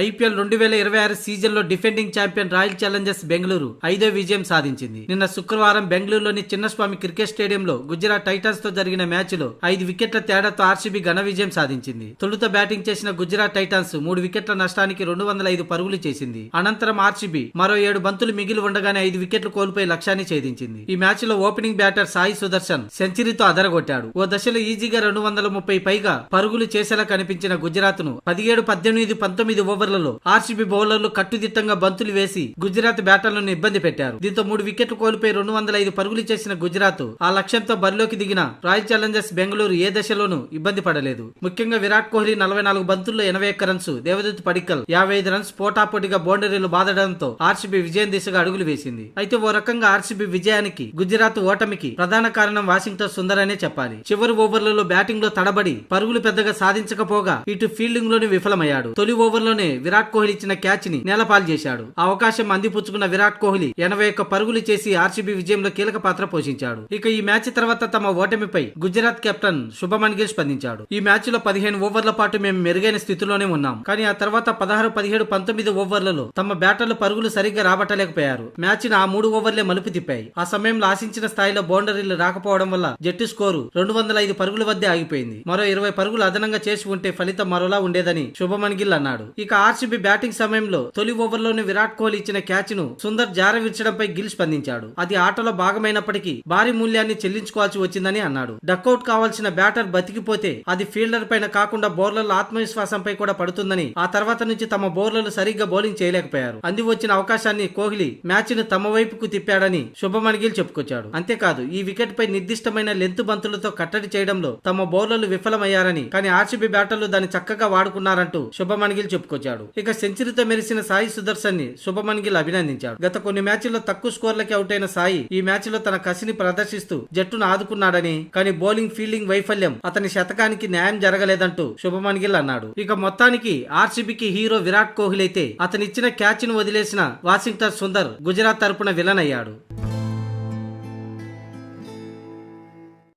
IPL 2026 season లో defending champion royal Challengers Bengaluru 5వ విజయం సాధించింది. నిన్న శుక్రవారం బెంగళూరులోని చిన్నస్వామి క్రికెట్ స్టేడియంలో గుజరాత్ టైటన్స్ తో జరిగిన మ్యాచ్ లో 5 వికెట్ల తేడాతో ఆర్సీబీ ఘన విజయం సాధించింది. తొలుత బ్యాటింగ్ చేసిన గుజరాత్ టైటన్స్ 3 వికెట్ల నష్టానికి 205 పరుగులు చేసింది. అనంతరం ఆర్సీబీ మరో 7 బంతులు మిగిలి ఉండగానే 5 వికెట్లు కోల్పోయి లక్ష్యాన్ని ఛేదించింది. ఈ మ్యాచ్ లో ఓపెనింగ్ బ్యాటర్ సాయి సుదర్శన్ సెంచరీతో అదరగొట్టాడు. ఓ దశలో ఈజీగా 230 పైగా పరుగులు చేసేలా కనిపించిన గుజరాత్ ను 17, 18, 19 ఓవర్లలో ఆర్సీబీ బౌలర్లు కట్టుదిట్టంగా బంతులు వేసి గుజరాత్ బ్యాటర్లను ఇబ్బంది పెట్టారు. దీంతో 3 వికెట్లు కోల్పోయి 205 పరుగులు చేసిన గుజరాత్ ఆ లక్ష్యంతో బరిలోకి దిగిన రాయల్ ఛాలెంజర్స్ బెంగళూరు ఏ దశలోనూ ఇబ్బంది పడలేదు. ముఖ్యంగా విరాట్ కోహ్లీ 44 బంతుల్లో 81 రన్స్, దేవదత్ పడిక్కల్ 55 రన్స్ పోటాపోటీగా బౌండరీలు బాదడంతో ఆర్సీబీ విజయం దిశగా అడుగులు వేసింది. అయితే ఓ రకంగా ఆర్సీబీ విజయానికి గుజరాత్ ఓటమికి ప్రధాన కారణం వాషింగ్టన్ సుందర్ అనే చెప్పాలి. చివరి ఓవర్లలో బ్యాటింగ్ లో తడబడి పరుగులు పెద్దగా సాధించకపోగా ఇటు ఫీల్డింగ్ లోనే విఫలమయ్యాడు. తొలి ఓవర్లోనే విరాట్ కోహ్లీ ఇచ్చిన క్యాచ్ ని నేలపాలు చేశాడు. ఆ అవకాశం అందిపుచ్చుకున్న విరాట్ కోహ్లీ 81 పరుగులు చేసి ఆర్సీబీ విజయంలో కీలక పాత్ర పోషించాడు. ఇక ఈ మ్యాచ్ తర్వాత తమ ఓటమిపై గుజరాత్ కెప్టెన్ శుభమన్ గిల్ స్పందించాడు. ఈ మ్యాచ్ లో 15 ఓవర్ల పాటు మేము మెరుగైన స్థితిలోనే ఉన్నాం. కానీ ఆ తర్వాత 16, 17, 19 ఓవర్లలో తమ బ్యాటర్లు పరుగులు సరిగ్గా రాబట్టలేకపోయారు. మ్యాచ్ ని ఆ 3 ఓవర్లే మలుపు తిప్పాయి. ఆ సమయంలో ఆశించిన స్థాయిలో బౌండరీలు రాకపోవడం వల్ల జట్టు స్కోరు 205 పరుగుల వద్దే ఆగిపోయింది. మరో 20 పరుగులు అదనంగా చేసి ఉంటే ఫలితం మరోలా ఉండేదని శుభమన్ గిల్ అన్నాడు. ఇక ఆర్సీబీ బ్యాటింగ్ సమయంలో తొలి ఓవర్లోనే విరాట్ కోహ్లీ ఇచ్చిన క్యాచ్ ను సుందర్ జారవిడ్చడంపై గిల్ స్పందించాడు. అది ఆటలో భాగమైనప్పటికీ భారీ మూల్యాన్ని చెల్లించుకోవాల్సి వచ్చిందని అన్నాడు. డక్అవుట్ కావాల్సిన బ్యాటర్ బతికిపోతే అది ఫీల్డర్ పైన కాకుండా బౌలర్ల ఆత్మవిశ్వాసంపై కూడా పడుతుందని, ఆ తర్వాత నుంచి తమ బౌలర్లు సరిగ్గా బౌలింగ్ చేయలేకపోయారు. అంది వచ్చిన అవకాశాన్ని కోహ్లీ మ్యాచ్ ను తమ వైపుకు తిప్పాడని శుభమన్ గిల్ చెప్పుకొచ్చాడు. అంతేకాదు ఈ వికెట్ పై నిర్దిష్టమైన లెంత్ బంతులతో కట్టడి చేయడంలో తమ బౌలర్లు విఫలమయ్యారని, కానీ ఆర్సీబీ బ్యాటర్లు దాన్ని చక్కగా వాడుకున్నారంటూ శుభమన్ గిల్ చెప్పుకొచ్చాడు. ఇక సెంచరీతో మెరిసిన సాయి సుదర్శన్ ని శుభమన్ గిల్ అభినందించాడు. గత కొన్ని మ్యాచ్ల్లో తక్కువ స్కోర్లకి అవుట్ అయిన సాయి ఈ మ్యాచ్ లో తన కసిని ప్రదర్శిస్తూ జట్టును ఆదుకున్నాడని, కానీ బౌలింగ్ ఫీల్డింగ్ వైఫల్యం అతని శతకానికి న్యాయం జరగలేదంటూ శుభమన్ గిల్ అన్నాడు. ఇక మొత్తానికి ఆర్సీబీకి హీరో విరాట్ కోహ్లీ అయితే అతనిచ్చిన క్యాచ్ ను వదిలేసిన వాషింగ్టన్ సుందర్ గుజరాత్ తరపున విలన్ అయ్యాడు.